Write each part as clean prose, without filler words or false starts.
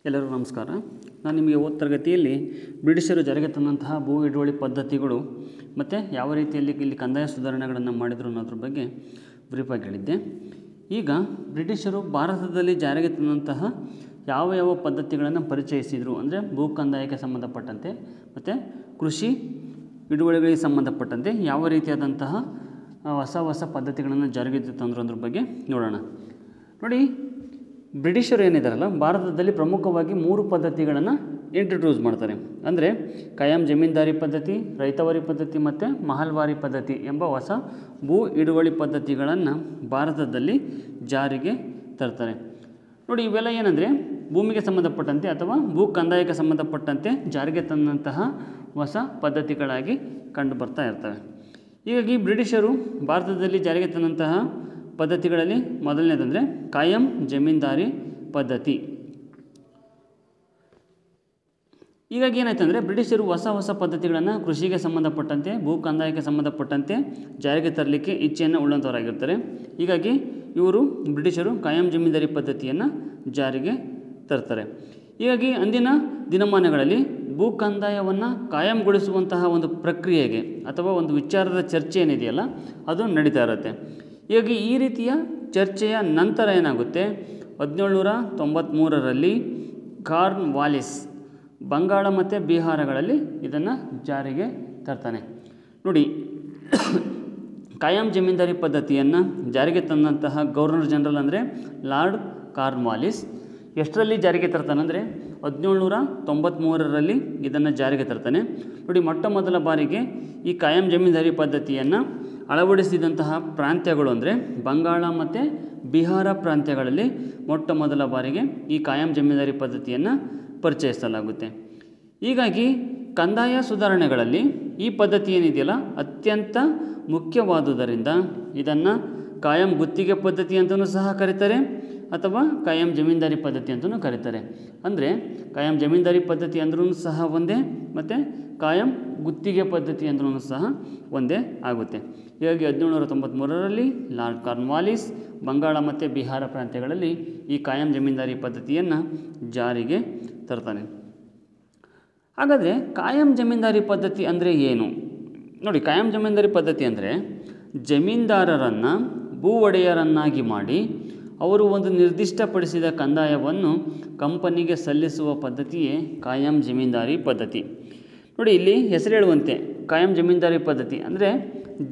ಎಲ್ಲರಿಗೂ ನಮಸ್ಕಾರ. ನಾನು ನಿಮಗೆ ತರಗತಿಯಲ್ಲಿ ಬ್ರಿಟಿಷರು ಜಾರಿಗೆ ತಂದಂತಹ ಭೂ ಹಿಡುವಳಿ ಪದ್ಧತಿಗಳು ಮತ್ತು ಯಾವ ರೀತಿಯಲ್ಲಿ ಇಲ್ಲಿ ಕಂದಾಯ ಸುಧಾರಣೆಗಳನ್ನು ಮಾಡಿದರು ಅನ್ನೋದ್ರ ಬಗ್ಗೆ ಬ್ರೀಫಾಗಿ ಹೇಳಿದ್ದೆ. ಈಗ ಬ್ರಿಟಿಷರು ಭಾರತದಲ್ಲಿ ಜಾರಿಗೆ ತಂದಂತಹ ಯಾವ ಪದ್ಧತಿಗಳನ್ನು ಪರಿಚಯಿಸಿದರು ಅಂದರೆ ಭೂ ಕಂದಾಯಕ್ಕೆ ಸಂಬಂಧಪಟ್ಟಂತೆ ಮತ್ತು ಕೃಷಿ ಹಿಡುವಳಿಗಳಿಗೆ ಸಂಬಂಧಪಟ್ಟಂತೆ ಯಾವ ರೀತಿಯಾದಂತಹ ಹೊಸ ಪದ್ಧತಿಗಳನ್ನು ಜಾರಿಗೆ ತಂದರು ಅನ್ನೋದ್ರ ಬಗ್ಗೆ ನೋಡೋಣ. ನೋಡಿ, ಬ್ರಿಟಿಷರು ಏನಿದಾರಲ್ಲ ಭಾರತದಲ್ಲಿ ಪ್ರಮುಖವಾಗಿ 3 ಪದ್ಧತಿಗಳನ್ನು ಇಂಟ್ರೊಡ್ಯೂಸ್ ಮಾಡ್ತಾರೆ. ಅಂದರೆ ಕಾಯಂ ಜಮೀನ್ದಾರಿ ಪದ್ಧತಿ, ರೈತವಾರಿ ಪದ್ಧತಿ ಮತ್ತು ಮಹಲ್ವಾರಿ ಪದ್ಧತಿ ಎಂಬ ಹೊಸ ಭೂ ಹಿಡುವಳಿ ಪದ್ಧತಿಗಳನ್ನು ಭಾರತದಲ್ಲಿ ಜಾರಿಗೆ ತರ್ತಾರೆ. ನೋಡಿ, ಇವೆಲ್ಲ ಏನಂದರೆ ಭೂಮಿಗೆ ಸಂಬಂಧಪಟ್ಟಂತೆ ಅಥವಾ ಭೂ ಕಂದಾಯಕ್ಕೆ ಸಂಬಂಧಪಟ್ಟಂತೆ ಜಾರಿಗೆ ತಂದಂತಹ ಹೊಸ ಪದ್ಧತಿಗಳಾಗಿ ಕಂಡು ಬರ್ತಾ ಇರ್ತವೆ. ಹೀಗಾಗಿ ಬ್ರಿಟಿಷರು ಭಾರತದಲ್ಲಿ ಜಾರಿಗೆ ತಂದಂತಹ ಪದ್ಧತಿಗಳಲ್ಲಿ ಮೊದಲನೇದಂದರೆ ಕಾಯಂ ಜಮೀನ್ದಾರಿ ಪದ್ಧತಿ. ಹೀಗಾಗಿ ಏನಾಯ್ತು ಅಂದರೆ ಬ್ರಿಟಿಷರು ಹೊಸ ಪದ್ಧತಿಗಳನ್ನು ಕೃಷಿಗೆ ಸಂಬಂಧಪಟ್ಟಂತೆ ಭೂ ಕಂದಾಯಕ್ಕೆ ಸಂಬಂಧಪಟ್ಟಂತೆ ಜಾರಿಗೆ ತರಲಿಕ್ಕೆ ಇಚ್ಛೆಯನ್ನು ಉಳ್ಳಂಥವರಾಗಿರ್ತಾರೆ. ಹೀಗಾಗಿ ಇವರು ಬ್ರಿಟಿಷರು ಕಾಯಂ ಜಮೀನ್ದಾರಿ ಪದ್ಧತಿಯನ್ನು ಜಾರಿಗೆ ತರ್ತಾರೆ. ಹೀಗಾಗಿ ಅಂದಿನ ದಿನಮಾನಗಳಲ್ಲಿ ಭೂ ಕಂದಾಯವನ್ನು ಕಾಯಂಗೊಳಿಸುವಂತಹ ಒಂದು ಪ್ರಕ್ರಿಯೆಗೆ ಅಥವಾ ಒಂದು ವಿಚಾರದ ಚರ್ಚೆ ಏನಿದೆಯಲ್ಲ ಅದು ನಡೀತಾ ಇರುತ್ತೆ. ಹೀಗಾಗಿ ಈ ರೀತಿಯ ಚರ್ಚೆಯ ನಂತರ ಏನಾಗುತ್ತೆ, 1793ರಲ್ಲಿ ಕಾರ್ನ್ ವಾಲಿಸ್ ಬಂಗಾಳ ಮತ್ತು ಬಿಹಾರಗಳಲ್ಲಿ ಇದನ್ನು ಜಾರಿಗೆ ತರ್ತಾನೆ. ನೋಡಿ, ಕಾಯಂ ಜಮೀನ್ದಾರಿ ಪದ್ಧತಿಯನ್ನು ಜಾರಿಗೆ ತಂದಂತಹ ಗವರ್ನರ್ ಜನರಲ್ ಅಂದರೆ ಲಾರ್ಡ್ ಕಾರ್ನ್ ವಾಲಿಸ್ ಎಷ್ಟರಲ್ಲಿ ಜಾರಿಗೆ ತರ್ತಾನಂದರೆ 1793ರಲ್ಲಿ ಇದನ್ನು ಜಾರಿಗೆ ತರ್ತಾನೆ. ನೋಡಿ, ಮೊಟ್ಟ ಮೊದಲ ಬಾರಿಗೆ ಈ ಕಾಯಂ ಜಮೀನ್ದಾರಿ ಪದ್ಧತಿಯನ್ನು ಅಳವಡಿಸಿದಂತಹ ಪ್ರಾಂತ್ಯಗಳು ಅಂದರೆ ಬಂಗಾಳ ಮತ್ತು ಬಿಹಾರ ಪ್ರಾಂತ್ಯಗಳಲ್ಲಿ ಮೊಟ್ಟ ಮೊದಲ ಬಾರಿಗೆ ಈ ಕಾಯಂ ಜಮೀನ್ದಾರಿ ಪದ್ಧತಿಯನ್ನು ಪರಿಚಯಿಸಲಾಗುತ್ತೆ. ಹೀಗಾಗಿ ಕಂದಾಯ ಸುಧಾರಣೆಗಳಲ್ಲಿ ಈ ಪದ್ಧತಿ ಏನಿದೆಯಲ್ಲ ಅತ್ಯಂತ ಮುಖ್ಯವಾದುದರಿಂದ ಇದನ್ನು ಕಾಯಂ ಗುತ್ತಿಗೆ ಪದ್ಧತಿ ಅಂತಲೂ ಸಹ ಕರೀತಾರೆ ಅಥವಾ ಕಾಯಂ ಜಮೀನ್ದಾರಿ ಪದ್ಧತಿ ಅಂತಲೂ ಕರೀತಾರೆ. ಅಂದರೆ ಕಾಯಂ ಜಮೀನ್ದಾರಿ ಪದ್ಧತಿ ಅಂದ್ರೂ ಸಹ ಒಂದೇ ಮತ್ತು ಕಾಯಂ ಗುತ್ತಿಗೆ ಪದ್ಧತಿ ಅಂದ್ರೂ ಸಹ ಒಂದೇ ಆಗುತ್ತೆ. ಹೀಗಾಗಿ 1793ರಲ್ಲಿ ಲಾರ್ಡ್ ಕಾರ್ನ್ ವಾಲಿಸ್ ಬಂಗಾಳ ಮತ್ತು ಬಿಹಾರ ಪ್ರಾಂತ್ಯಗಳಲ್ಲಿ ಈ ಕಾಯಂ ಜಮೀನ್ದಾರಿ ಪದ್ಧತಿಯನ್ನು ಜಾರಿಗೆ ತರ್ತಾನೆ. ಹಾಗಾದರೆ ಕಾಯಂ ಜಮೀನ್ದಾರಿ ಪದ್ಧತಿ ಅಂದರೆ ಏನು? ನೋಡಿ, ಕಾಯಂ ಜಮೀನ್ದಾರಿ ಪದ್ಧತಿ ಅಂದರೆ ಜಮೀನ್ದಾರರನ್ನು ಭೂ ಒಡೆಯರನ್ನಾಗಿ ಮಾಡಿ ಅವರು ಒಂದು ನಿರ್ದಿಷ್ಟಪಡಿಸಿದ ಕಂದಾಯವನ್ನು ಕಂಪನಿಗೆ ಸಲ್ಲಿಸುವ ಪದ್ಧತಿಯೇ ಕಾಯಂ ಜಮೀನ್ದಾರಿ ಪದ್ಧತಿ. ನೋಡಿ, ಇಲ್ಲಿ ಹೆಸರು ಹೇಳುವಂತೆ ಕಾಯಂ ಜಮೀನ್ದಾರಿ ಪದ್ಧತಿ ಅಂದರೆ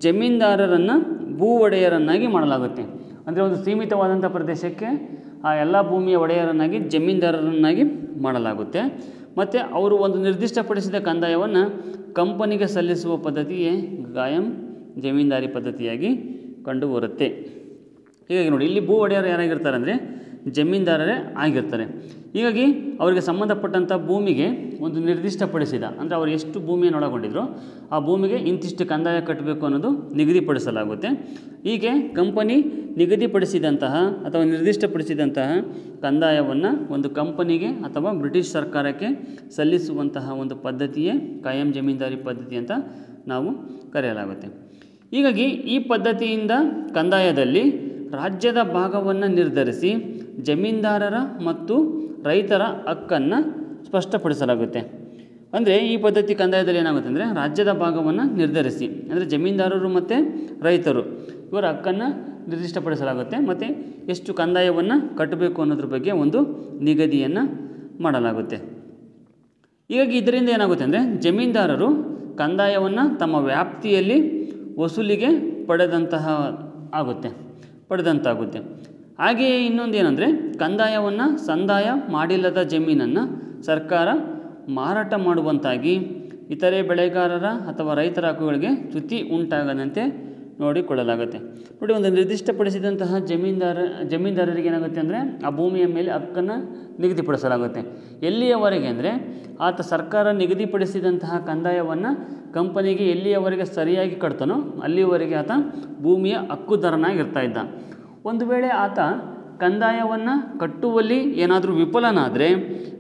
ಜಮೀನ್ದಾರರನ್ನು ಭೂ ಒಡೆಯರನ್ನಾಗಿ ಮಾಡಲಾಗುತ್ತೆ. ಅಂದರೆ ಒಂದು ಸೀಮಿತವಾದಂಥ ಪ್ರದೇಶಕ್ಕೆ ಆ ಎಲ್ಲ ಭೂಮಿಯ ಒಡೆಯರನ್ನಾಗಿ ಜಮೀನ್ದಾರರನ್ನಾಗಿ ಮಾಡಲಾಗುತ್ತೆ ಮತ್ತು ಅವರು ಒಂದು ನಿರ್ದಿಷ್ಟಪಡಿಸಿದ ಕಂದಾಯವನ್ನು ಕಂಪನಿಗೆ ಸಲ್ಲಿಸುವ ಪದ್ಧತಿಯೇ ಕಾಯಂ ಜಮೀನ್ದಾರಿ ಪದ್ಧತಿಯಾಗಿ ಕಂಡುಬರುತ್ತೆ. ಹೀಗಾಗಿ ನೋಡಿ, ಇಲ್ಲಿ ಭೂ ಒಡೆಯರು ಯಾರಾಗಿರ್ತಾರೆ ಅಂದರೆ ಜಮೀನ್ದಾರರೇ ಆಗಿರ್ತಾರೆ. ಹೀಗಾಗಿ ಅವರಿಗೆ ಸಂಬಂಧಪಟ್ಟಂಥ ಭೂಮಿಗೆ ಒಂದು ನಿರ್ದಿಷ್ಟಪಡಿಸಿದ ಅಂದರೆ ಅವರು ಎಷ್ಟು ಭೂಮಿಯನ್ನು ಒಳಗೊಂಡಿದ್ರು ಆ ಭೂಮಿಗೆ ಇಂತಿಷ್ಟು ಕಂದಾಯ ಕಟ್ಟಬೇಕು ಅನ್ನೋದು ನಿಗದಿಪಡಿಸಲಾಗುತ್ತೆ. ಹೀಗೆ ಕಂಪನಿ ನಿಗದಿಪಡಿಸಿದಂತಹ ಅಥವಾ ನಿರ್ದಿಷ್ಟಪಡಿಸಿದಂತಹ ಕಂದಾಯವನ್ನು ಒಂದು ಕಂಪನಿಗೆ ಅಥವಾ ಬ್ರಿಟಿಷ್ ಸರ್ಕಾರಕ್ಕೆ ಸಲ್ಲಿಸುವಂತಹ ಒಂದು ಪದ್ಧತಿಯೇ ಕಾಯಂ ಜಮೀನ್ದಾರಿ ಪದ್ಧತಿ ಅಂತ ನಾವು ಕರೆಯಲಾಗುತ್ತೆ. ಹೀಗಾಗಿ ಈ ಪದ್ಧತಿಯಿಂದ ಕಂದಾಯದಲ್ಲಿ ರಾಜ್ಯದ ಭಾಗವನ್ನು ನಿರ್ಧರಿಸಿ ಜಮೀನ್ದಾರರ ಮತ್ತು ರೈತರ ಹಕ್ಕನ್ನು ಸ್ಪಷ್ಟಪಡಿಸಲಾಗುತ್ತೆ. ಅಂದರೆ ಈ ಪದ್ಧತಿ ಕಂದಾಯದಲ್ಲಿ ಏನಾಗುತ್ತೆ ಅಂದರೆ ರಾಜ್ಯದ ಭಾಗವನ್ನು ನಿರ್ಧರಿಸಿ ಅಂದರೆ ಜಮೀನ್ದಾರರು ಮತ್ತು ರೈತರು ಇವರ ಹಕ್ಕನ್ನು ನಿರ್ದಿಷ್ಟಪಡಿಸಲಾಗುತ್ತೆ ಮತ್ತು ಎಷ್ಟು ಕಂದಾಯವನ್ನು ಕಟ್ಟಬೇಕು ಅನ್ನೋದ್ರ ಬಗ್ಗೆ ಒಂದು ನಿಗದಿಯನ್ನು ಮಾಡಲಾಗುತ್ತೆ. ಹೀಗಾಗಿ ಇದರಿಂದ ಏನಾಗುತ್ತೆ ಅಂದರೆ ಜಮೀನ್ದಾರರು ಕಂದಾಯವನ್ನು ತಮ್ಮ ವ್ಯಾಪ್ತಿಯಲ್ಲಿ ವಸೂಲಿಗೆ ಪಡೆದಂತಾಗುತ್ತೆ. ಹಾಗೆಯೇ ಇನ್ನೊಂದು ಏನಂದರೆ ಕಂದಾಯವನ್ನು ಸಂದಾಯ ಮಾಡಿಲ್ಲದ ಜಮೀನನ್ನು ಸರ್ಕಾರ ಮಾರಾಟ ಮಾಡುವಂತಾಗಿ ಇತರೆ ಬೆಳೆಗಾರರ ಅಥವಾ ರೈತರ ಹಕ್ಕುಗಳಿಗೆ ಚ್ಯುತಿ ಉಂಟಾಗದಂತೆ ನೋಡಿಕೊಳ್ಳಲಾಗುತ್ತೆ. ನೋಡಿ, ಒಂದು ನಿರ್ದಿಷ್ಟಪಡಿಸಿದಂತಹ ಜಮೀನ್ದಾರರಿಗೆ ಏನಾಗುತ್ತೆ ಅಂದರೆ ಆ ಭೂಮಿಯ ಮೇಲೆ ಹಕ್ಕನ್ನು ನಿಗದಿಪಡಿಸಲಾಗುತ್ತೆ. ಎಲ್ಲಿಯವರೆಗೆ ಅಂದರೆ ಆತ ಸರ್ಕಾರ ನಿಗದಿಪಡಿಸಿದಂತಹ ಕಂದಾಯವನ್ನು ಕಂಪನಿಗೆ ಎಲ್ಲಿಯವರೆಗೆ ಸರಿಯಾಗಿ ಕಟ್ತಾನೋ ಅಲ್ಲಿಯವರೆಗೆ ಆತ ಭೂಮಿಯ ಹಕ್ಕುದಾರನಾಗಿರ್ತಾ ಇದ್ದ. ಒಂದು ವೇಳೆ ಆತ ಕಂದಾಯವನ್ನು ಕಟ್ಟುವಲ್ಲಿ ಏನಾದರೂ ವಿಫಲನಾದರೆ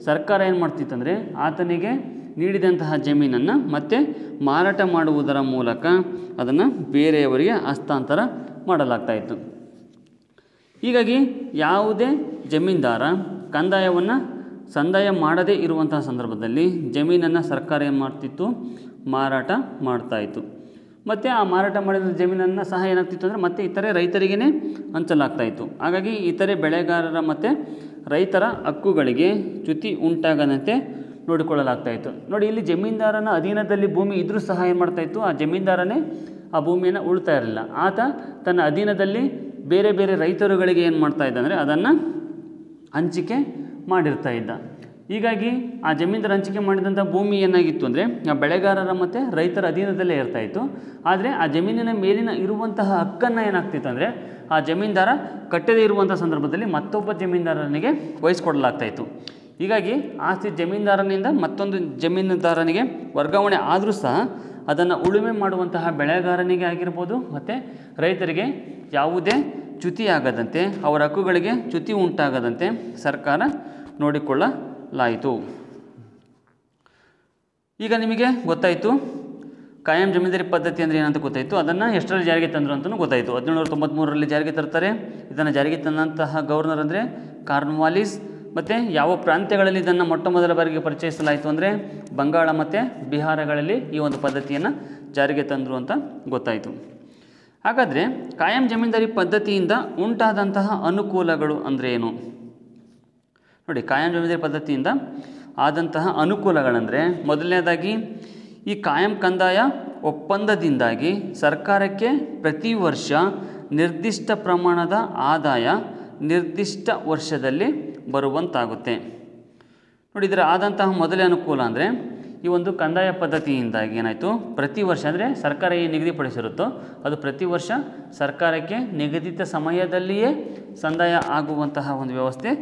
ಸರ್ಕಾರ ಏನು ಮಾಡ್ತಿತ್ತಂದರೆ ಆತನಿಗೆ ನೀಡಿದಂತಹ ಜಮೀನನ್ನು ಮತ್ತೆ ಮಾರಾಟ ಮಾಡುವುದರ ಮೂಲಕ ಅದನ್ನು ಬೇರೆಯವರಿಗೆ ಹಸ್ತಾಂತರ ಮಾಡಲಾಗ್ತಾಯಿತ್ತು. ಹೀಗಾಗಿ ಯಾವುದೇ ಜಮೀನ್ದಾರ ಕಂದಾಯವನ್ನು ಸಂದಾಯ ಮಾಡದೇ ಇರುವಂತಹ ಸಂದರ್ಭದಲ್ಲಿ ಜಮೀನನ್ನು ಸರ್ಕಾರ ಏನು ಮಾಡ್ತಿತ್ತು, ಮಾರಾಟ ಮಾಡ್ತಾಯಿತ್ತು. ಮತ್ತು ಆ ಮಾರಾಟ ಮಾಡಿದ ಜಮೀನನ್ನು ಸಹ ಏನಾಗ್ತಿತ್ತು ಅಂದರೆ ಮತ್ತೆ ಇತರೆ ರೈತರಿಗೇ ಹಂಚಲಾಗ್ತಾಯಿತ್ತು. ಹಾಗಾಗಿ ಇತರೆ ಬೆಳೆಗಾರರ ಮತ್ತು ರೈತರ ಹಕ್ಕುಗಳಿಗೆ ಚ್ಯುತಿ ಉಂಟಾಗದಂತೆ ನೋಡಿಕೊಳ್ಳಲಾಗ್ತಾಯಿತ್ತು. ನೋಡಿ, ಇಲ್ಲಿ ಜಮೀನ್ದಾರನ ಅಧೀನದಲ್ಲಿ ಭೂಮಿ ಇದ್ದರೂ ಸಹ ಏನು ಮಾಡ್ತಾಯಿತ್ತು, ಆ ಜಮೀನ್ದಾರನೇ ಆ ಭೂಮಿಯನ್ನು ಉಳ್ತಾ ಇರಲಿಲ್ಲ. ಆತ ತನ್ನ ಅಧೀನದಲ್ಲಿ ಬೇರೆ ಬೇರೆ ರೈತರುಗಳಿಗೆ ಏನು ಮಾಡ್ತಾಯಿದ್ದ ಅಂದರೆ ಅದನ್ನು ಹಂಚಿಕೆ ಮಾಡಿರ್ತಾ ಇದ್ದ. ಹೀಗಾಗಿ ಆ ಜಮೀನ್ದಾರ ಹಂಚಿಕೆ ಮಾಡಿದಂಥ ಭೂಮಿ ಏನಾಗಿತ್ತು ಅಂದರೆ ಆ ಬೆಳೆಗಾರರ ಮತ್ತು ರೈತರ ಅಧೀನದಲ್ಲೇ ಇರ್ತಾಯಿತ್ತು. ಆದರೆ ಆ ಜಮೀನಿನ ಮೇಲಿನ ಇರುವಂತಹ ಹಕ್ಕನ್ನು ಏನಾಗ್ತಿತ್ತು ಅಂದರೆ ಆ ಜಮೀನ್ದಾರ ಕಟ್ಟದೇ ಇರುವಂಥ ಸಂದರ್ಭದಲ್ಲಿ ಮತ್ತೊಬ್ಬ ಜಮೀನ್ದಾರನಿಗೆ ವಹಿಸ್ಕೊಡಲಾಗ್ತಾಯಿತ್ತು. ಹೀಗಾಗಿ ಆಸ್ತಿ ಜಮೀನ್ದಾರನಿಂದ ಮತ್ತೊಂದು ಜಮೀನುದಾರನಿಗೆ ವರ್ಗಾವಣೆ ಆದರೂ ಸಹ ಅದನ್ನು ಉಳುಮೆ ಮಾಡುವಂತಹ ಬೆಳೆಗಾರನಿಗೆ ಆಗಿರ್ಬೋದು ಮತ್ತು ರೈತರಿಗೆ ಯಾವುದೇ ಚ್ಯುತಿಯಾಗದಂತೆ, ಅವರ ಹಕ್ಕುಗಳಿಗೆ ಚ್ಯುತಿ ಉಂಟಾಗದಂತೆ ಸರ್ಕಾರ ನೋಡಿಕೊಳ್ಳಲಾಯಿತು. ಈಗ ನಿಮಗೆ ಗೊತ್ತಾಯಿತು ಕಾಯಂ ಜಮೀನ್ದಾರಿ ಪದ್ಧತಿ ಅಂದರೆ ಏನಂತ ಗೊತ್ತಾಯಿತು. ಅದನ್ನು ಎಷ್ಟರಲ್ಲಿ ಜಾರಿಗೆ ತಂದರು ಅಂತಲೂ ಗೊತ್ತಾಯಿತು. 1793ರಲ್ಲಿ ಜಾರಿಗೆ ತರ್ತಾರೆ. ಇದನ್ನು ಜಾರಿಗೆ ತಂದಂತಹ ಗವರ್ನರ್ ಅಂದರೆ ಕಾರ್ನ್ವಾಲಿಸ್. ಮತ್ತು ಯಾವ ಪ್ರಾಂತ್ಯಗಳಲ್ಲಿ ಇದನ್ನು ಮೊಟ್ಟ ಮೊದಲ ಬಾರಿಗೆ ಪರಿಚಯಿಸಲಾಯಿತು ಅಂದರೆ ಬಂಗಾಳ ಮತ್ತು ಬಿಹಾರಗಳಲ್ಲಿ ಈ ಒಂದು ಪದ್ಧತಿಯನ್ನು ಜಾರಿಗೆ ತಂದರು ಅಂತ ಗೊತ್ತಾಯಿತು. ಹಾಗಾದರೆ ಕಾಯಂ ಜಮೀನ್ದಾರಿ ಪದ್ಧತಿಯಿಂದ ಉಂಟಾದಂತಹ ಅನುಕೂಲಗಳು ಅಂದರೆ ಏನು ನೋಡಿ. ಕಾಯಂ ಜಮೀನ್ದಾರಿ ಪದ್ಧತಿಯಿಂದ ಆದಂತಹ ಅನುಕೂಲಗಳಂದರೆ ಮೊದಲನೇದಾಗಿ ಈ ಕಾಯಂ ಕಂದಾಯ ಒಪ್ಪಂದದಿಂದಾಗಿ ಸರ್ಕಾರಕ್ಕೆ ಪ್ರತಿ ವರ್ಷ ನಿರ್ದಿಷ್ಟ ಪ್ರಮಾಣದ ಆದಾಯ ನಿರ್ದಿಷ್ಟ ವರ್ಷದಲ್ಲಿ ಬರುವಂತಾಗುತ್ತೆ. ನೋಡಿ, ಇದರ ಆದಂತಹ ಮೊದಲೇ ಅನುಕೂಲ ಅಂದರೆ ಈ ಒಂದು ಕಂದಾಯ ಪದ್ಧತಿಯಿಂದಾಗಿ ಏನಾಯಿತು, ಪ್ರತಿ ವರ್ಷ ಅಂದರೆ ಸರ್ಕಾರ ಏನು ನಿಗದಿಪಡಿಸಿರುತ್ತೋ ಅದು ಪ್ರತಿ ವರ್ಷ ಸರ್ಕಾರಕ್ಕೆ ನಿಗದಿತ ಸಮಯದಲ್ಲಿಯೇ ಸಂದಾಯ ಆಗುವಂತಹ ಒಂದು ವ್ಯವಸ್ಥೆ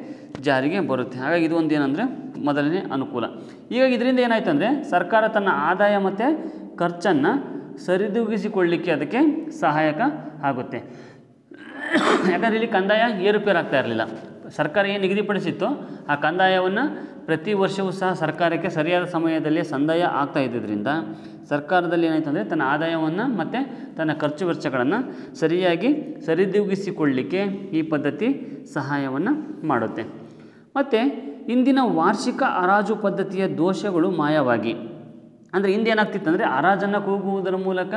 ಜಾರಿಗೆ ಬರುತ್ತೆ. ಹಾಗಾಗಿ ಇದು ಒಂದು ಏನಂದರೆ ಮೊದಲನೇ ಅನುಕೂಲ. ಹೀಗಾಗಿ ಇದರಿಂದ ಏನಾಯಿತು ಅಂದರೆ ಸರ್ಕಾರ ತನ್ನ ಆದಾಯ ಮತ್ತು ಖರ್ಚನ್ನು ಸರಿದೂಗಿಸಿಕೊಳ್ಳಲಿಕ್ಕೆ ಅದಕ್ಕೆ ಸಹಾಯಕ ಆಗುತ್ತೆ. ಯಾಕಂದರೆ ಇಲ್ಲಿ ಕಂದಾಯ ಏರುಪೇರು ಆಗ್ತಾ ಇರಲಿಲ್ಲ. ಸರ್ಕಾರ ಏನು ನಿಗದಿಪಡಿಸಿತ್ತೋ ಆ ಕಂದಾಯವನ್ನು ಪ್ರತಿ ವರ್ಷವೂ ಸಹ ಸರ್ಕಾರಕ್ಕೆ ಸರಿಯಾದ ಸಮಯದಲ್ಲಿ ಸಂದಾಯ ಆಗ್ತಾ ಇದ್ದಿದ್ದರಿಂದ ಸರ್ಕಾರದಲ್ಲಿ ಏನಾಯಿತು ಅಂದರೆ ತನ್ನ ಆದಾಯವನ್ನು ಮತ್ತು ತನ್ನ ಖರ್ಚು ವೆಚ್ಚಗಳನ್ನು ಸರಿಯಾಗಿ ಸರಿದೂಗಿಸಿಕೊಳ್ಳಲಿಕ್ಕೆ ಈ ಪದ್ಧತಿ ಸಹಾಯವನ್ನು ಮಾಡುತ್ತೆ. ಮತ್ತು ಇಂದಿನ ವಾರ್ಷಿಕ ಹರಾಜು ಪದ್ಧತಿಯ ದೋಷಗಳು ಮಾಯವಾಗಿ, ಅಂದರೆ ಹಿಂದೆ ಏನಾಗ್ತಿತ್ತು ಅಂದರೆ ಹರಾಜನ್ನು ಕೂಗುವುದರ ಮೂಲಕ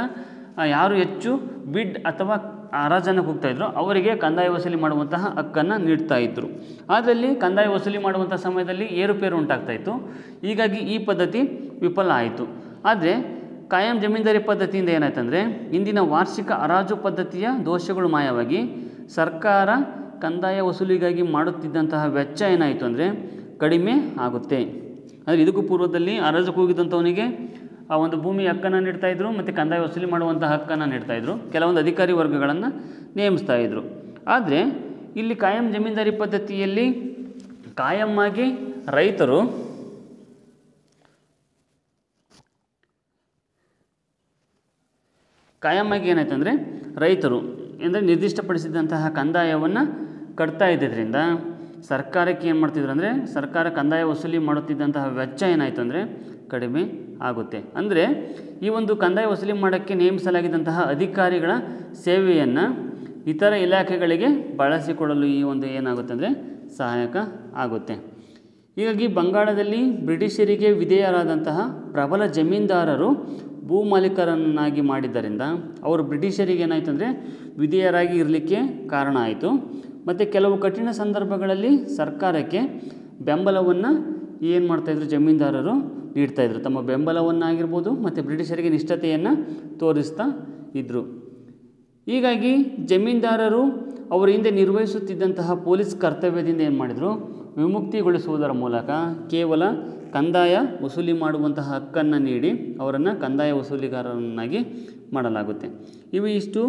ಯಾರು ಹೆಚ್ಚು ಬಿಡ್ ಅಥವಾ ಹರಾಜನ್ನು ಕೂಗ್ತಾಯಿದ್ರು ಅವರಿಗೆ ಕಂದಾಯ ವಸೂಲಿ ಮಾಡುವಂತಹ ಹಕ್ಕನ್ನು ನೀಡ್ತಾ ಇದ್ದರು. ಅದರಲ್ಲಿ ಕಂದಾಯ ವಸೂಲಿ ಮಾಡುವಂಥ ಸಮಯದಲ್ಲಿ ಏರುಪೇರು ಉಂಟಾಗ್ತಾಯಿತ್ತು. ಹೀಗಾಗಿ ಈ ಪದ್ಧತಿ ವಿಫಲ ಆಯಿತು. ಆದರೆ ಕಾಯಂ ಜಮೀನ್ದಾರಿ ಪದ್ಧತಿಯಿಂದ ಏನಾಯ್ತಂದರೆ ಇಂದಿನ ವಾರ್ಷಿಕ ಹರಾಜು ಪದ್ಧತಿಯ ದೋಷಗಳು ಮಾಯವಾಗಿ ಸರ್ಕಾರ ಕಂದಾಯ ವಸೂಲಿಗಾಗಿ ಮಾಡುತ್ತಿದ್ದಂತಹ ವೆಚ್ಚ ಏನಾಯಿತು ಅಂದರೆ ಕಡಿಮೆ ಆಗುತ್ತೆ. ಅಂದರೆ ಇದಕ್ಕೂ ಪೂರ್ವದಲ್ಲಿ ಹರಾಜು ಕೂಗಿದಂಥವನಿಗೆ ಆ ಒಂದು ಭೂಮಿ ಹಕ್ಕನ್ನು ನೀಡ್ತಾಯಿದ್ರು ಮತ್ತು ಕಂದಾಯ ವಸೂಲಿ ಮಾಡುವಂಥ ಹಕ್ಕನ್ನು ನೀಡ್ತಾಯಿದ್ರು. ಕೆಲವೊಂದು ಅಧಿಕಾರಿ ವರ್ಗಗಳನ್ನು ನೇಮಿಸ್ತಾಯಿದ್ರು. ಆದರೆ ಇಲ್ಲಿ ಕಾಯಂ ಜಮೀನ್ದಾರಿ ಪದ್ಧತಿಯಲ್ಲಿ ಕಾಯಂ ಆಗಿ ರೈತರು ಏನಾಯ್ತು ಅಂದರೆ ರೈತರು ಅಂದರೆ ನಿರ್ದಿಷ್ಟಪಡಿಸಿದಂತಹ ಕಂದಾಯವನ್ನು ಕಟ್ತಾ ಇದ್ದಿದ್ದರಿಂದ ಸರ್ಕಾರಕ್ಕೆ ಏನು ಮಾಡ್ತಿದ್ರು ಅಂದರೆ ಸರ್ಕಾರ ಕಂದಾಯ ವಸೂಲಿ ಮಾಡುತ್ತಿದ್ದಂತಹ ವೆಚ್ಚ ಏನಾಯಿತು ಅಂದರೆ ಕಡಿಮೆ ಆಗುತ್ತೆ. ಅಂದರೆ ಈ ಒಂದು ಕಂದಾಯ ವಸೂಲಿ ಮಾಡೋಕ್ಕೆ ನೇಮಿಸಲಾಗಿದ್ದಂತಹ ಅಧಿಕಾರಿಗಳ ಸೇವೆಯನ್ನು ಇತರ ಇಲಾಖೆಗಳಿಗೆ ಬಳಸಿಕೊಡಲು ಈ ಒಂದು ಏನಾಗುತ್ತೆ ಅಂದರೆ ಸಹಾಯಕ ಆಗುತ್ತೆ. ಹೀಗಾಗಿ ಬಂಗಾಳದಲ್ಲಿ ಬ್ರಿಟಿಷರಿಗೆ ವಿಧೇಯರಾದಂತಹ ಪ್ರಬಲ ಜಮೀನ್ದಾರರು ಭೂ ಮಾಲೀಕರನ್ನಾಗಿ ಮಾಡಿದ್ದರಿಂದ ಅವರು ಬ್ರಿಟಿಷರಿಗೆ ಏನಾಯಿತು ಅಂದರೆ ವಿಧೇಯರಾಗಿ ಇರಲಿಕ್ಕೆ ಕಾರಣ ಆಯಿತು. ಮತ್ತು ಕೆಲವು ಕಠಿಣ ಸಂದರ್ಭಗಳಲ್ಲಿ ಸರ್ಕಾರಕ್ಕೆ ಬೆಂಬಲವನ್ನು ಏನು ಮಾಡ್ತಾಯಿದ್ರು ಜಮೀನ್ದಾರರು ನೀಡ್ತಾಯಿದ್ರು. ತಮ್ಮ ಬೆಂಬಲವನ್ನಾಗಿರ್ಬೋದು ಮತ್ತು ಬ್ರಿಟಿಷರಿಗೆ ನಿಷ್ಠತೆಯನ್ನು ತೋರಿಸ್ತಾ ಇದ್ದರು. ಹೀಗಾಗಿ ಜಮೀನ್ದಾರರು ಅವರ ಹಿಂದೆ ನಿರ್ವಹಿಸುತ್ತಿದ್ದಂತಹ ಪೊಲೀಸ್ ಕರ್ತವ್ಯದಿಂದ ಏನು ಮಾಡಿದರು, ವಿಮುಕ್ತಿಗೊಳಿಸುವುದರ ಮೂಲಕ ಕೇವಲ ಕಂದಾಯ ವಸೂಲಿ ಮಾಡುವಂತಹ ಹಕ್ಕನ್ನು ನೀಡಿ ಅವರನ್ನು ಕಂದಾಯ ವಸೂಲಿಗಾರರನ್ನಾಗಿ ಮಾಡಲಾಗುತ್ತೆ. ಇವು ಇಷ್ಟು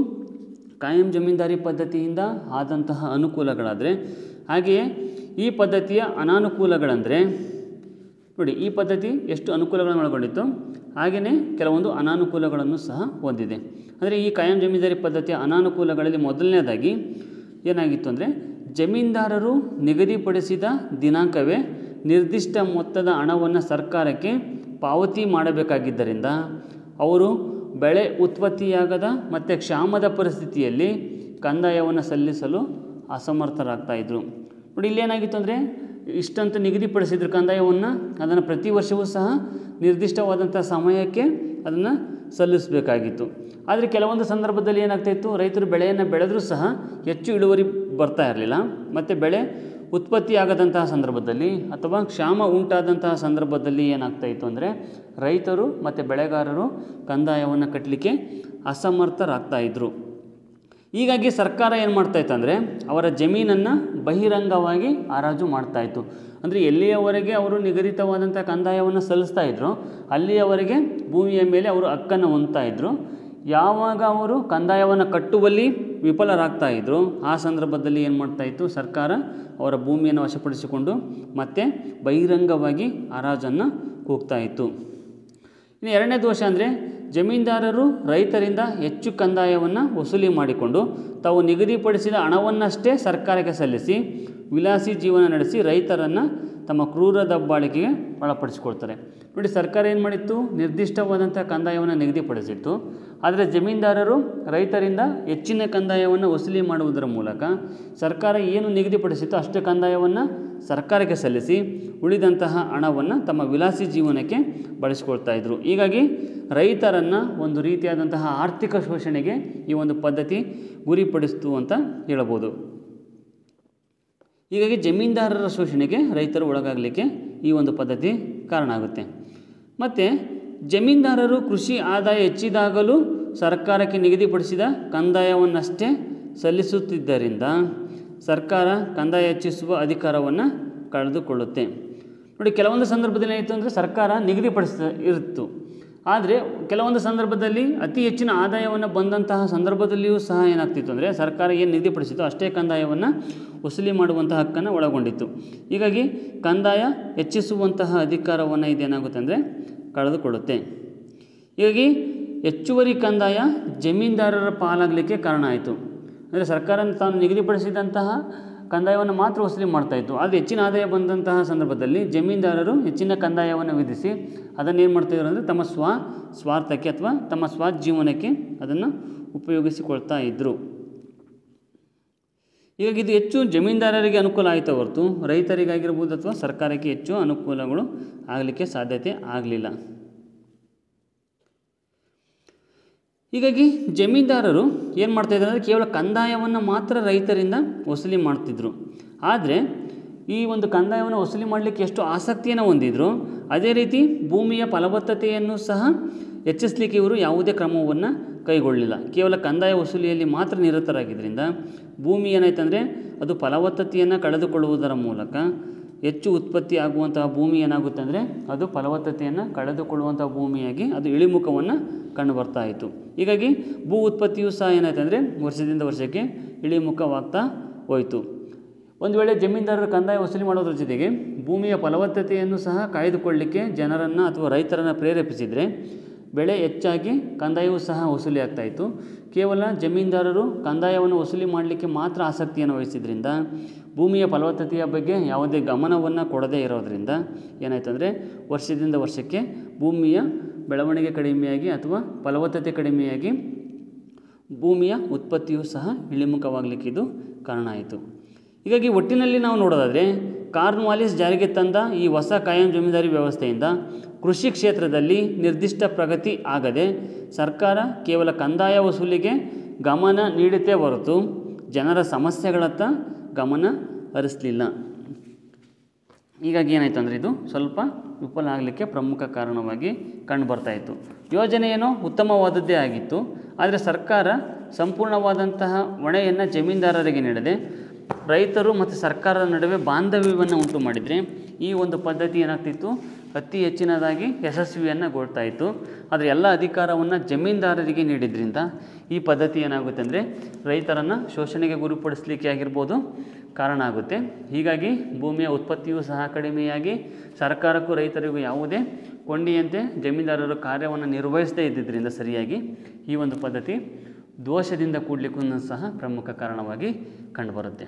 ಕಾಯಂ ಜಮೀನ್ದಾರಿ ಪದ್ಧತಿಯಿಂದ ಆದಂತಹ ಅನುಕೂಲಗಳಾದರೆ, ಹಾಗೆಯೇ ಈ ಪದ್ಧತಿಯ ಅನಾನುಕೂಲಗಳಂದರೆ ನೋಡಿ, ಈ ಪದ್ಧತಿ ಎಷ್ಟು ಅನುಕೂಲಗಳನ್ನು ಒಳಗೊಂಡಿತ್ತು ಹಾಗೆಯೇ ಕೆಲವೊಂದು ಅನಾನುಕೂಲಗಳನ್ನು ಸಹ ಹೊಂದಿದೆ. ಅಂದರೆ ಈ ಕಾಯಂ ಜಮೀನ್ದಾರಿ ಪದ್ಧತಿಯ ಅನಾನುಕೂಲಗಳಲ್ಲಿ ಮೊದಲನೇದಾಗಿ ಏನಾಗಿತ್ತು ಅಂದರೆ ಜಮೀನ್ದಾರರು ನಿಗದಿಪಡಿಸಿದ ದಿನಾಂಕವೇ ನಿರ್ದಿಷ್ಟ ಮೊತ್ತದ ಹಣವನ್ನು ಸರ್ಕಾರಕ್ಕೆ ಪಾವತಿ ಮಾಡಬೇಕಾಗಿದ್ದರಿಂದ ಅವರು ಬೆಳೆ ಉತ್ಪತ್ತಿಯಾಗದ ಮತ್ತು ಕ್ಷಾಮದ ಪರಿಸ್ಥಿತಿಯಲ್ಲಿ ಕಂದಾಯವನ್ನು ಸಲ್ಲಿಸಲು ಅಸಮರ್ಥರಾಗ್ತಾಯಿದ್ರು. ನೋಡಿ, ಇಲ್ಲೇನಾಗಿತ್ತು ಅಂದರೆ ಇಷ್ಟಂತ ನಿಗದಿಪಡಿಸಿದ್ರು ಕಂದಾಯವನ್ನು, ಅದನ್ನು ಪ್ರತಿ ವರ್ಷವೂ ಸಹ ನಿರ್ದಿಷ್ಟವಾದಂಥ ಸಮಯಕ್ಕೆ ಅದನ್ನು ಸಲ್ಲಿಸಬೇಕಾಗಿತ್ತು. ಆದರೆ ಕೆಲವೊಂದು ಸಂದರ್ಭದಲ್ಲಿ ಏನಾಗ್ತಾಯಿತ್ತು, ರೈತರು ಬೆಳೆಯನ್ನು ಬೆಳೆದರೂ ಸಹ ಹೆಚ್ಚು ಇಳುವರಿ ಬರ್ತಾ ಇರಲಿಲ್ಲ. ಮತ್ತು ಬೆಳೆ ಉತ್ಪತ್ತಿ ಆಗದಂತಹ ಸಂದರ್ಭದಲ್ಲಿ ಅಥವಾ ಕ್ಷಾಮ ಉಂಟಾದಂತಹ ಸಂದರ್ಭದಲ್ಲಿ ಏನಾಗ್ತಾಯಿತ್ತು ಅಂದರೆ ರೈತರು ಮತ್ತು ಬೆಳೆಗಾರರು ಕಂದಾಯವನ್ನು ಕಟ್ಟಲಿಕ್ಕೆ ಅಸಮರ್ಥರಾಗ್ತಾಯಿದ್ರು. ಹೀಗಾಗಿ ಸರ್ಕಾರ ಏನು ಮಾಡ್ತಾಯಿತ್ತು ಅಂದರೆ ಅವರ ಜಮೀನನ್ನು ಬಹಿರಂಗವಾಗಿ ಹರಾಜು ಮಾಡ್ತಾಯಿತ್ತು. ಅಂದರೆ ಎಲ್ಲಿಯವರೆಗೆ ಅವರು ನಿಗದಿತವಾದಂಥ ಕಂದಾಯವನ್ನು ಸಲ್ಲಿಸ್ತಾ ಇದ್ರು ಅಲ್ಲಿಯವರೆಗೆ ಭೂಮಿಯ ಮೇಲೆ ಅವರು ಹಕ್ಕನ್ನು ಹೊಂದ್ತಾಯಿದ್ರು. ಯಾವಾಗ ಅವರು ಕಂದಾಯವನ್ನು ಕಟ್ಟುವಲ್ಲಿ ವಿಫಲರಾಗ್ತಾಯಿದ್ರು ಆ ಸಂದರ್ಭದಲ್ಲಿ ಏನು ಮಾಡ್ತಾಯಿತ್ತು, ಸರ್ಕಾರ ಅವರ ಭೂಮಿಯನ್ನು ವಶಪಡಿಸಿಕೊಂಡು ಮತ್ತೆ ಬಹಿರಂಗವಾಗಿ ಹರಾಜನ್ನು ಕೂಗ್ತಾಯಿತ್ತು. ಇನ್ನು ಎರಡನೇ ದೋಷ ಅಂದರೆ ಜಮೀನ್ದಾರರು ರೈತರಿಂದ ಹೆಚ್ಚು ಕಂದಾಯವನ್ನು ವಸೂಲಿ ಮಾಡಿಕೊಂಡು ತಾವು ನಿಗದಿಪಡಿಸಿದ ಹಣವನ್ನಷ್ಟೇ ಸರ್ಕಾರಕ್ಕೆ ಸಲ್ಲಿಸಿ ವಿಲಾಸಿ ಜೀವನ ನಡೆಸಿ ರೈತರನ್ನು ತಮ್ಮ ಕ್ರೂರ ದಬ್ಬಾಳಿಕೆಗೆ ಒಳಪಡಿಸಿಕೊಳ್ತಾರೆ. ನೋಡಿ, ಸರ್ಕಾರ ಏನು ಮಾಡಿತ್ತು, ನಿರ್ದಿಷ್ಟವಾದಂಥ ಕಂದಾಯವನ್ನು ನಿಗದಿಪಡಿಸಿತ್ತು. ಆದರೆ ಜಮೀನ್ದಾರರು ರೈತರಿಂದ ಹೆಚ್ಚಿನ ಕಂದಾಯವನ್ನು ವಸೂಲಿ ಮಾಡುವುದರ ಮೂಲಕ ಸರ್ಕಾರ ಏನು ನಿಗದಿಪಡಿಸಿತ್ತು ಅಷ್ಟೇ ಕಂದಾಯವನ್ನು ಸರ್ಕಾರಕ್ಕೆ ಸಲ್ಲಿಸಿ ಉಳಿದಂತಹ ಹಣವನ್ನು ತಮ್ಮ ವಿಲಾಸಿ ಜೀವನಕ್ಕೆ ಬಳಸಿಕೊಳ್ತಾ ಇದ್ದರು. ಹೀಗಾಗಿ ರೈತರನ್ನು ಒಂದು ರೀತಿಯಾದಂತಹ ಆರ್ಥಿಕ ಶೋಷಣೆಗೆ ಈ ಒಂದು ಪದ್ಧತಿ ಗುರಿಪಡಿಸ್ತು ಅಂತ ಹೇಳಬಹುದು. ಹೀಗಾಗಿ ಜಮೀನ್ದಾರರ ಶೋಷಣೆಗೆ ರೈತರು ಒಳಗಾಗಲಿಕ್ಕೆ ಈ ಒಂದು ಪದ್ಧತಿ ಕಾರಣ ಆಗುತ್ತೆ. ಮತ್ತು ಜಮೀನ್ದಾರರು ಕೃಷಿ ಆದಾಯ ಹೆಚ್ಚಿದಾಗಲೂ ಸರ್ಕಾರಕ್ಕೆ ನಿಗದಿಪಡಿಸಿದ ಕಂದಾಯವನ್ನಷ್ಟೇ ಸಲ್ಲಿಸುತ್ತಿದ್ದರಿಂದ ಸರ್ಕಾರ ಕಂದಾಯ ಹೆಚ್ಚಿಸುವ ಅಧಿಕಾರವನ್ನು ಕಳೆದುಕೊಳ್ಳುತ್ತೆ. ನೋಡಿ, ಕೆಲವೊಂದು ಸಂದರ್ಭದಲ್ಲಿ ಏನಾಯಿತು ಅಂದರೆ ಸರ್ಕಾರ ಇರುತ್ತು. ಆದರೆ ಕೆಲವೊಂದು ಸಂದರ್ಭದಲ್ಲಿ ಅತಿ ಹೆಚ್ಚಿನ ಆದಾಯವನ್ನು ಬಂದಂತಹ ಸಂದರ್ಭದಲ್ಲಿಯೂ ಸಹ ಏನಾಗ್ತಿತ್ತು ಅಂದರೆ ಸರ್ಕಾರ ಏನು ನಿಗದಿಪಡಿಸಿತು ಅಷ್ಟೇ ಕಂದಾಯವನ್ನು ವಸೂಲಿ ಮಾಡುವಂತಹ ಹಕ್ಕನ್ನು ಒಳಗೊಂಡಿತ್ತು. ಹೀಗಾಗಿ ಕಂದಾಯ ಹೆಚ್ಚಿಸುವಂತಹ ಅಧಿಕಾರವನ್ನು ಇದೇನಾಗುತ್ತೆ ಅಂದರೆ ಕಳೆದುಕೊಳ್ಳುತ್ತೆ. ಹೀಗಾಗಿ ಹೆಚ್ಚುವರಿ ಕಂದಾಯ ಜಮೀನ್ದಾರರ ಪಾಲಾಗಲಿಕ್ಕೆ ಕಾರಣ ಆಯಿತು. ಅಂದರೆ ಸರ್ಕಾರ ತಾನು ನಿಗದಿಪಡಿಸಿದಂತಹ ಕಂದಾಯವನ್ನು ಮಾತ್ರ ವಸೂಲಿ ಮಾಡ್ತಾಯಿತ್ತು. ಆದರೆ ಹೆಚ್ಚಿನ ಆದಾಯ ಬಂದಂತಹ ಸಂದರ್ಭದಲ್ಲಿ ಜಮೀನ್ದಾರರು ಹೆಚ್ಚಿನ ಕಂದಾಯವನ್ನು ವಿಧಿಸಿ ಅದನ್ನೇನು ಮಾಡ್ತಾಯಿದ್ರು ಅಂದರೆ ತಮ್ಮ ಸ್ವಾರ್ಥಕ್ಕೆ ಅಥವಾ ತಮ್ಮ ಸ್ವಜೀವನಕ್ಕೆ ಅದನ್ನು ಉಪಯೋಗಿಸಿಕೊಳ್ತಾ ಇದ್ದರು. ಹೀಗಾಗಿ ಇದು ಹೆಚ್ಚು ಜಮೀನ್ದಾರರಿಗೆ ಅನುಕೂಲ ಆಯಿತು ಹೊರತು ರೈತರಿಗಾಗಿರ್ಬೋದು ಅಥವಾ ಸರ್ಕಾರಕ್ಕೆ ಹೆಚ್ಚು ಅನುಕೂಲಗಳು ಆಗಲಿಕ್ಕೆ ಸಾಧ್ಯತೆ ಆಗಲಿಲ್ಲ. ಹೀಗಾಗಿ ಜಮೀನ್ದಾರರು ಏನು ಮಾಡ್ತಾಯಿದ್ರು ಅಂದರೆ ಕೇವಲ ಕಂದಾಯವನ್ನು ಮಾತ್ರ ರೈತರಿಂದ ವಸೂಲಿ ಮಾಡ್ತಿದ್ರು. ಆದರೆ ಈ ಒಂದು ಕಂದಾಯವನ್ನು ವಸೂಲಿ ಮಾಡಲಿಕ್ಕೆ ಎಷ್ಟು ಆಸಕ್ತಿಯನ್ನು ಹೊಂದಿದ್ರು ಅದೇ ರೀತಿ ಭೂಮಿಯ ಫಲವತ್ತತೆಯನ್ನು ಸಹ ಹೆಚ್ಚಿಸಲಿಕ್ಕೆ ಇವರು ಯಾವುದೇ ಕ್ರಮವನ್ನು ಕೈಗೊಳ್ಳಲಿಲ್ಲ. ಕೇವಲ ಕಂದಾಯ ವಸೂಲಿಯಲ್ಲಿ ಮಾತ್ರ ನಿರತರಾಗಿದ್ದರಿಂದ ಭೂಮಿ ಏನಾಯ್ತಂದರೆ ಅದು ಫಲವತ್ತತೆಯನ್ನು ಕಳೆದುಕೊಳ್ಳುವುದರ ಮೂಲಕ ಹೆಚ್ಚು ಉತ್ಪತ್ತಿ ಆಗುವಂತಹ ಭೂಮಿ ಏನಾಗುತ್ತೆ ಅಂದರೆ ಅದು ಫಲವತ್ತತೆಯನ್ನು ಕಳೆದುಕೊಳ್ಳುವಂಥ ಭೂಮಿಯಾಗಿ ಅದು ಇಳಿಮುಖವನ್ನು ಕಂಡು ಬರ್ತಾ ಇತ್ತು. ಹೀಗಾಗಿ ಭೂ ಉತ್ಪತ್ತಿಯೂ ಸಹ ಏನಾಯ್ತು ಅಂದರೆ ವರ್ಷದಿಂದ ವರ್ಷಕ್ಕೆ ಇಳಿಮುಖವಾಗ್ತಾ ಹೋಯಿತು. ಒಂದು ವೇಳೆ ಜಮೀನ್ದಾರರು ಕಂದಾಯ ವಸೂಲಿ ಮಾಡೋದ್ರ ಜೊತೆಗೆ ಭೂಮಿಯ ಫಲವತ್ತತೆಯನ್ನು ಸಹ ಕಾಯ್ದುಕೊಳ್ಳಲಿಕ್ಕೆ ಜನರನ್ನು ಅಥವಾ ರೈತರನ್ನು ಪ್ರೇರೇಪಿಸಿದರೆ ಬೆಳೆ ಹೆಚ್ಚಾಗಿ ಕಂದಾಯವೂ ಸಹ ವಸೂಲಿ ಆಗ್ತಾಯಿತ್ತು. ಕೇವಲ ಜಮೀನ್ದಾರರು ಕಂದಾಯವನ್ನು ವಸೂಲಿ ಮಾಡಲಿಕ್ಕೆ ಮಾತ್ರ ಆಸಕ್ತಿಯನ್ನು ವಹಿಸಿದ್ರಿಂದ ಭೂಮಿಯ ಫಲವತ್ತತೆಯ ಬಗ್ಗೆ ಯಾವುದೇ ಗಮನವನ್ನು ಕೊಡದೇ ಇರೋದರಿಂದ ಏನಾಯ್ತು ಅಂದರೆ ವರ್ಷದಿಂದ ವರ್ಷಕ್ಕೆ ಭೂಮಿಯ ಬೆಳವಣಿಗೆ ಕಡಿಮೆಯಾಗಿ ಅಥವಾ ಫಲವತ್ತತೆ ಕಡಿಮೆಯಾಗಿ ಭೂಮಿಯ ಉತ್ಪತ್ತಿಯೂ ಸಹ ಇಳಿಮುಖವಾಗಲಿಕ್ಕೆ ಇದು ಕಾರಣ ಆಯಿತು. ಹೀಗಾಗಿ ಒಟ್ಟಿನಲ್ಲಿ ನಾವು ನೋಡೋದಾದರೆ ಕಾರ್ನ್ವಾಲಿಸ್ ಜಾರಿಗೆ ತಂದ ಈ ಹೊಸ ಕಾಯಂ ಜಮೀನ್ದಾರಿ ವ್ಯವಸ್ಥೆಯಿಂದ ಕೃಷಿ ಕ್ಷೇತ್ರದಲ್ಲಿ ನಿರ್ದಿಷ್ಟ ಪ್ರಗತಿ ಆಗದೆ ಸರ್ಕಾರ ಕೇವಲ ಕಂದಾಯ ವಸೂಲಿಗೆ ಗಮನ ನೀಡುತ್ತೇ ಹೊರತು ಜನರ ಸಮಸ್ಯೆಗಳತ್ತ ಗಮನ ಹರಿಸಲಿಲ್ಲ. ಹೀಗಾಗಿ ಏನಾಯಿತು ಅಂದರೆ ಇದು ಸ್ವಲ್ಪ ವಿಫಲ ಆಗಲಿಕ್ಕೆ ಪ್ರಮುಖ ಕಾರಣವಾಗಿ ಕಂಡುಬರ್ತಾಯಿತ್ತು. ಯೋಜನೆ ಏನೋ ಉತ್ತಮವಾದದ್ದೇ ಆಗಿತ್ತು, ಆದರೆ ಸರ್ಕಾರ ಸಂಪೂರ್ಣವಾದಂತಹ ಹೊಣೆಯನ್ನು ಜಮೀನ್ದಾರರಿಗೆ ನೀಡದೆ ರೈತರು ಮತ್ತು ಸರ್ಕಾರದ ನಡುವೆ ಬಾಂಧವ್ಯವನ್ನು ಉಂಟು ಮಾಡಿದರೆ ಈ ಒಂದು ಪದ್ಧತಿ ಏನಾಗ್ತಿತ್ತು, ಅತಿ ಹೆಚ್ಚಿನದಾಗಿ ಯಶಸ್ವಿಯನ್ನುಗೊಳ್ತಾ ಇತ್ತು. ಆದರೆ ಎಲ್ಲ ಅಧಿಕಾರವನ್ನು ಜಮೀನ್ದಾರರಿಗೆ ನೀಡಿದ್ರಿಂದ ಈ ಪದ್ಧತಿ ಏನಾಗುತ್ತೆ ಅಂದರೆ ರೈತರನ್ನು ಶೋಷಣೆಗೆ ಗುರಿಪಡಿಸಲಿಕ್ಕೆ ಆಗಿರ್ಬೋದು ಕಾರಣ ಆಗುತ್ತೆ. ಹೀಗಾಗಿ ಭೂಮಿಯ ಉತ್ಪತ್ತಿಯೂ ಸಹ ಕಡಿಮೆಯಾಗಿ ಸರ್ಕಾರಕ್ಕೂ ರೈತರಿಗೂ ಯಾವುದೇ ಕೊಂಡಿಯಂತೆ ಜಮೀನ್ದಾರರು ಕಾರ್ಯವನ್ನು ನಿರ್ವಹಿಸದೇ ಇದ್ದಿದ್ದರಿಂದ ಸರಿಯಾಗಿ ಈ ಒಂದು ಪದ್ಧತಿ ದೋಷದಿಂದ ಕೂಡಲಿಕ್ಕೂ ಸಹ ಪ್ರಮುಖ ಕಾರಣವಾಗಿ ಕಂಡುಬರುತ್ತೆ.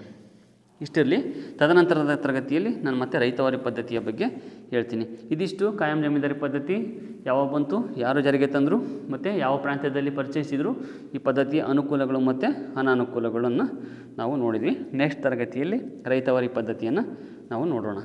ಇಷ್ಟಿರಲಿ. ತದನಂತರದ ತರಗತಿಯಲ್ಲಿ ನಾನು ಮತ್ತೆ ರೈತವಾರಿ ಪದ್ಧತಿಯ ಬಗ್ಗೆ ಹೇಳ್ತೀನಿ. ಇದಿಷ್ಟು ಕಾಯಂ ಜಮೀನ್ದಾರಿ ಪದ್ಧತಿ ಯಾವಾಗ ಬಂತು, ಯಾರು ಜಾರಿಗೆ ತಂದರು ಮತ್ತು ಯಾವ ಪ್ರಾಂತ್ಯದಲ್ಲಿ ಪರಿಚಯಿಸಿದರು, ಈ ಪದ್ಧತಿಯ ಅನುಕೂಲಗಳು ಮತ್ತು ಅನಾನುಕೂಲಗಳನ್ನು ನಾವು ನೋಡಿದ್ವಿ. ನೆಕ್ಸ್ಟ್ ತರಗತಿಯಲ್ಲಿ ರೈತವಾರಿ ಪದ್ಧತಿಯನ್ನು ನಾವು ನೋಡೋಣ.